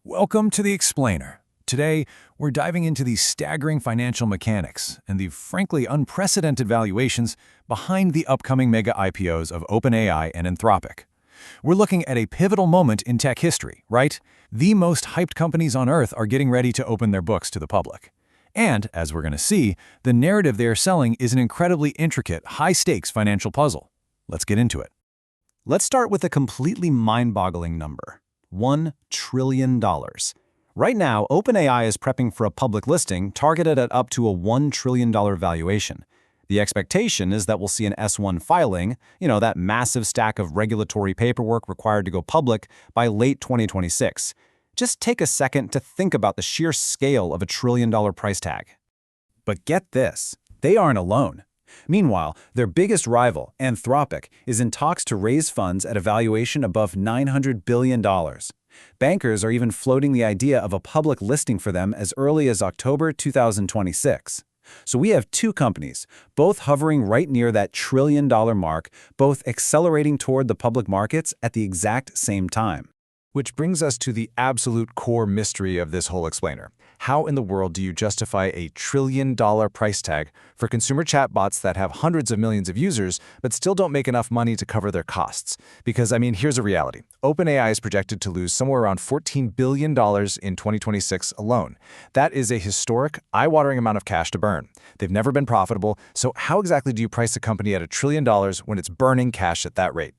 Welcome to The Explainer. Today, we're diving into the staggering financial mechanics and the frankly unprecedented valuations behind the upcoming mega IPOs of OpenAI and Anthropic. We're looking at a pivotal moment in tech history, right? The most hyped companies on Earth are getting ready to open their books to the public. And, as we're going to see, the narrative they are selling is an incredibly intricate, high-stakes financial puzzle. Let's get into it. Let's start with a completely mind-boggling number. $1 trillion. Right now, OpenAI is prepping for a public listing targeted at up to a $1 trillion valuation. The expectation is that we'll see an S-1 filing, that massive stack of regulatory paperwork required to go public, by late 2026. Just take a second to think about the sheer scale of a $1 trillion price tag. But get this, they aren't alone. Meanwhile, their biggest rival, Anthropic, is in talks to raise funds at a valuation above $900 billion. Bankers are even floating the idea of a public listing for them as early as October 2026. So we have two companies, both hovering right near that $1 trillion mark, both accelerating toward the public markets at the exact same time. Which brings us to the absolute core mystery of this whole explainer. How in the world do you justify a $1 trillion price tag for consumer chatbots that have hundreds of millions of users but still don't make enough money to cover their costs? Because, here's a reality. OpenAI is projected to lose somewhere around $14 billion in 2026 alone. That is a historic, eye-watering amount of cash to burn. They've never been profitable, so how exactly do you price a company at $1 trillion when it's burning cash at that rate?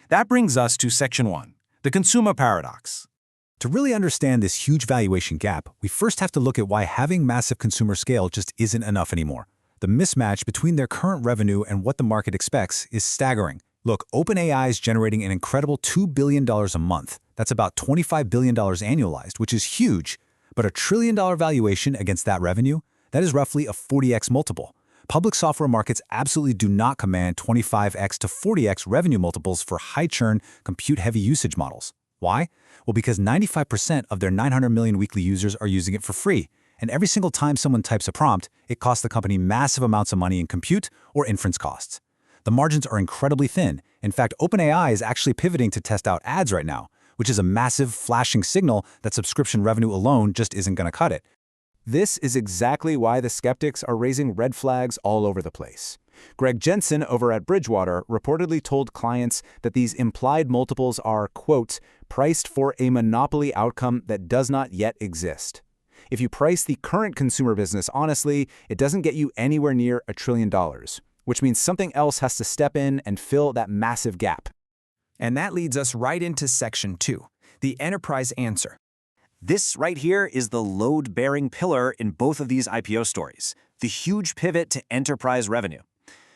That brings us to Section 1. The consumer paradox. To really understand this huge valuation gap, we first have to look at why having massive consumer scale just isn't enough anymore. The mismatch between their current revenue and what the market expects is staggering. Look, OpenAI is generating an incredible $2 billion a month. That's about $25 billion annualized, which is huge. But a $1 trillion valuation against that revenue, that is roughly a 40x multiple. Public software markets absolutely do not command 25x to 40x revenue multiples for high-churn, compute-heavy usage models. Why? Well, because 95% of their 900 million weekly users are using it for free, and every single time someone types a prompt, it costs the company massive amounts of money in compute or inference costs. The margins are incredibly thin. In fact, OpenAI is actually pivoting to test out ads right now, which is a massive, flashing signal that subscription revenue alone just isn't going to cut it. This is exactly why the skeptics are raising red flags all over the place. Greg Jensen over at Bridgewater reportedly told clients that these implied multiples are, quote, priced for a monopoly outcome that does not yet exist. If you price the current consumer business honestly, it doesn't get you anywhere near $1 trillion, which means something else has to step in and fill that massive gap. And that leads us right into Section 2, the enterprise answer. This right here is the load-bearing pillar in both of these IPO stories, the huge pivot to enterprise revenue.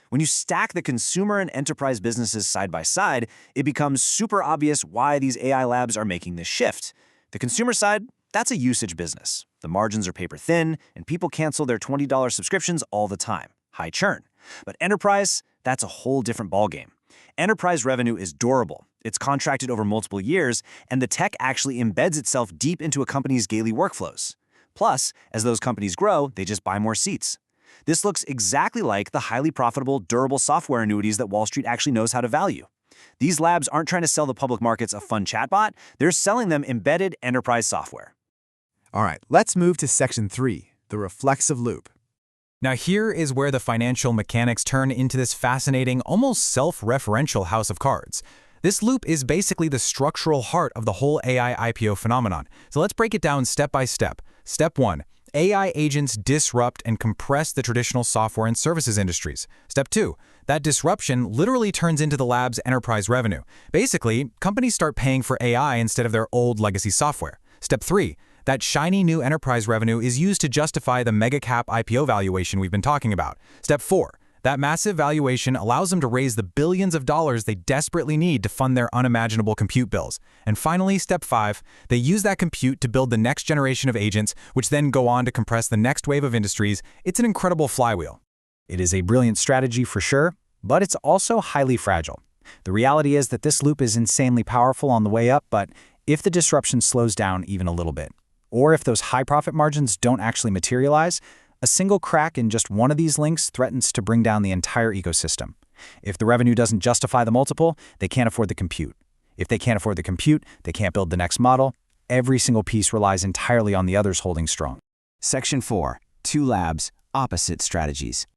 When you stack the consumer and enterprise businesses side by side, it becomes super obvious why these AI labs are making this shift. The consumer side, that's a usage business. The margins are paper thin, and people cancel their $20 subscriptions all the time. High churn. But enterprise, that's a whole different ballgame. Enterprise revenue is durable. It's contracted over multiple years, and the tech actually embeds itself deep into a company's daily workflows. Plus, as those companies grow, they just buy more seats. This looks exactly like the highly profitable, durable software annuities that Wall Street actually knows how to value. These labs aren't trying to sell the public markets a fun chatbot, they're selling them embedded enterprise software. All right, let's move to Section 3, the reflexive loop. Now here is where the financial mechanics turn into this fascinating, almost self-referential house of cards. This loop is basically the structural heart of the whole AI IPO phenomenon. So let's break it down step by step. Step 1. AI agents disrupt and compress the traditional software and services industries. Step 2. That disruption literally turns into the lab's enterprise revenue. Basically, companies start paying for AI instead of their old legacy software. Step 3. That shiny new enterprise revenue is used to justify the mega-cap IPO valuation we've been talking about. Step 4. That massive valuation allows them to raise the billions of dollars they desperately need to fund their unimaginable compute bills. And finally, Step 5, they use that compute to build the next generation of agents, which then go on to compress the next wave of industries. It's an incredible flywheel. It is a brilliant strategy for sure, but it's also highly fragile. The reality is that this loop is insanely powerful on the way up, but if the disruption slows down even a little bit, or if those high profit margins don't actually materialize, a single crack in just one of these links threatens to bring down the entire ecosystem. If the revenue doesn't justify the multiple, they can't afford the compute. If they can't afford the compute, they can't build the next model. Every single piece relies entirely on the others holding strong. Section 4. Two labs, opposite strategies.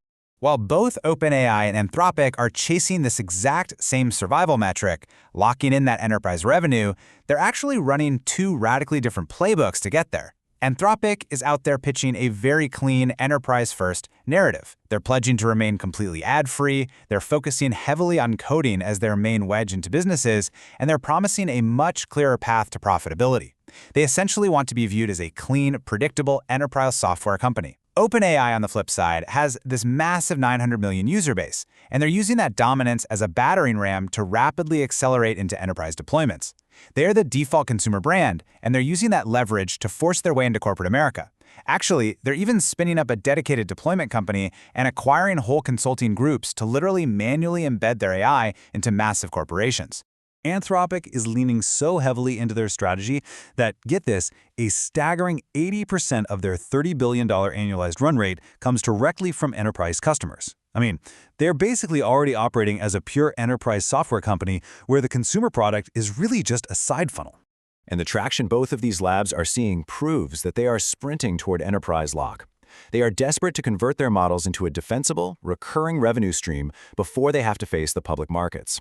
While both OpenAI and Anthropic are chasing this exact same survival metric, locking in that enterprise revenue, they're actually running two radically different playbooks to get there. Anthropic is out there pitching a very clean, enterprise-first narrative. They're pledging to remain completely ad-free, they're focusing heavily on coding as their main wedge into businesses, and they're promising a much clearer path to profitability. They essentially want to be viewed as a clean, predictable enterprise software company. OpenAI, on the flip side, has this massive 900 million user base, and they're using that dominance as a battering ram to rapidly accelerate into enterprise deployments. They're the default consumer brand, and they're using that leverage to force their way into corporate America. Actually, they're even spinning up a dedicated deployment company and acquiring whole consulting groups to literally manually embed their AI into massive corporations. Anthropic is leaning so heavily into their strategy that, get this, a staggering 80% of their $30 billion annualized run rate comes directly from enterprise customers. I mean, they're basically already operating as a pure enterprise software company where the consumer product is really just a side funnel. And the traction both of these labs are seeing proves that they are sprinting toward enterprise lock. They are desperate to convert their models into a defensible, recurring revenue stream before they have to face the public markets.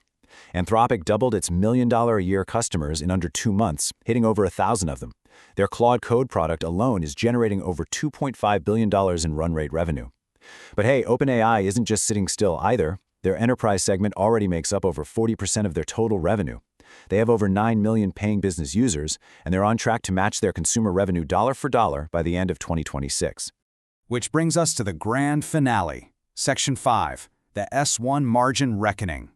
Anthropic doubled its million-a-year customers in under 2 months, hitting over 1,000 of them. Their Claude Code product alone is generating over $2.5 billion in run rate revenue. But hey, OpenAI isn't just sitting still either. Their enterprise segment already makes up over 40% of their total revenue. They have over 9 million paying business users, and they're on track to match their consumer revenue dollar for dollar by the end of 2026. Which brings us to the grand finale, Section 5, the S1 margin reckoning.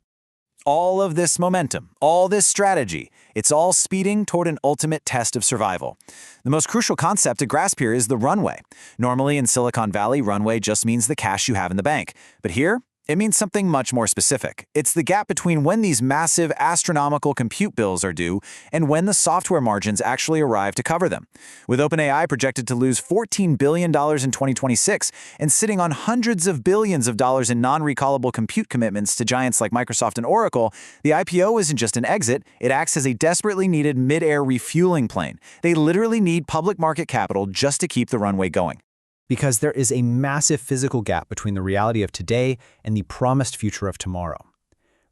All of this momentum, all this strategy, it's all speeding toward an ultimate test of survival. The most crucial concept to grasp here is the runway. Normally in Silicon Valley, runway just means the cash you have in the bank. But here, it means something much more specific. It's the gap between when these massive, astronomical compute bills are due and when the software margins actually arrive to cover them. With OpenAI projected to lose $14 billion in 2026 and sitting on hundreds of billions of dollars in non-recallable compute commitments to giants like Microsoft and Oracle, the IPO isn't just an exit, it acts as a desperately needed mid-air refueling plane. They literally need public market capital just to keep the runway going. Because there is a massive physical gap between the reality of today and the promised future of tomorrow.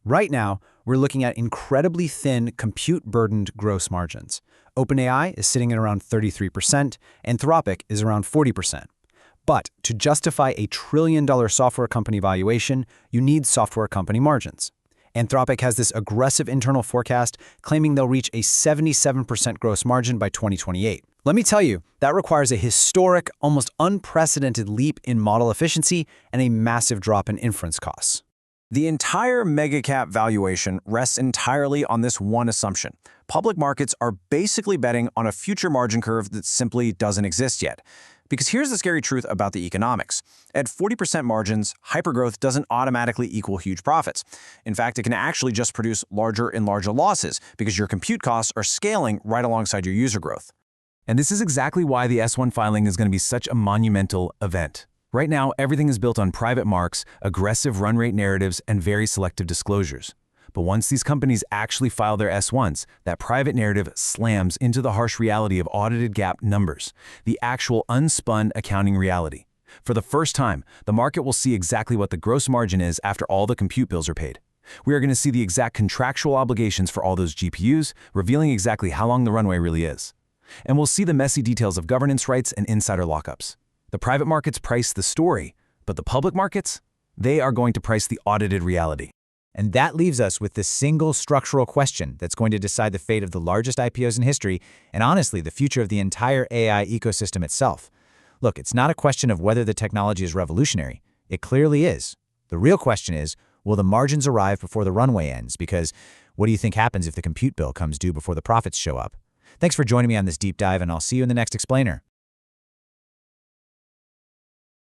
Right now, we're looking at incredibly thin, compute-burdened gross margins. OpenAI is sitting at around 33%, Anthropic is around 40%. But to justify a trillion-dollar software company valuation, you need software company margins. Anthropic has this aggressive internal forecast claiming they'll reach a 77% gross margin by 2028. Let me tell you, that requires a historic, almost unprecedented leap in model efficiency and a massive drop in inference costs. The entire mega-cap valuation rests entirely on this one assumption. Public markets are basically betting on a future margin curve that simply doesn't exist yet. Because here's the scary truth about the economics. At 40% margins, hypergrowth doesn't automatically equal huge profits. In fact, it can actually just produce larger and larger losses because your compute costs are scaling right alongside your user growth. And this is exactly why the S1 filing is going to be such a monumental event. Right now, everything is built on private marks, aggressive run rate narratives, and very selective disclosures. But once these companies actually file their S1s, that private narrative slams into the harsh reality of audited GAAP numbers, the actual unspun accounting reality. For the first time, the market will see exactly what the gross margin is after all the compute bills are paid. We are going to see the exact contractual obligations for all those GPUs, revealing exactly how long the runway really is. And we'll see the messy details of governance rights and insider lockups. The private markets price the story, but the public markets, they are going to price the audited reality. And that leaves us with the single structural question that's going to decide the fate of the largest IPOs in history and honestly the future of the entire AI ecosystem itself. Look, it's not a question of whether the technology is revolutionary. It clearly is. The real question is, will the margins arrive before the runway ends? Because what do you think happens if the compute bill comes due before the profits show up? Thanks for joining me on this deep dive, and I'll see you in the next explainer.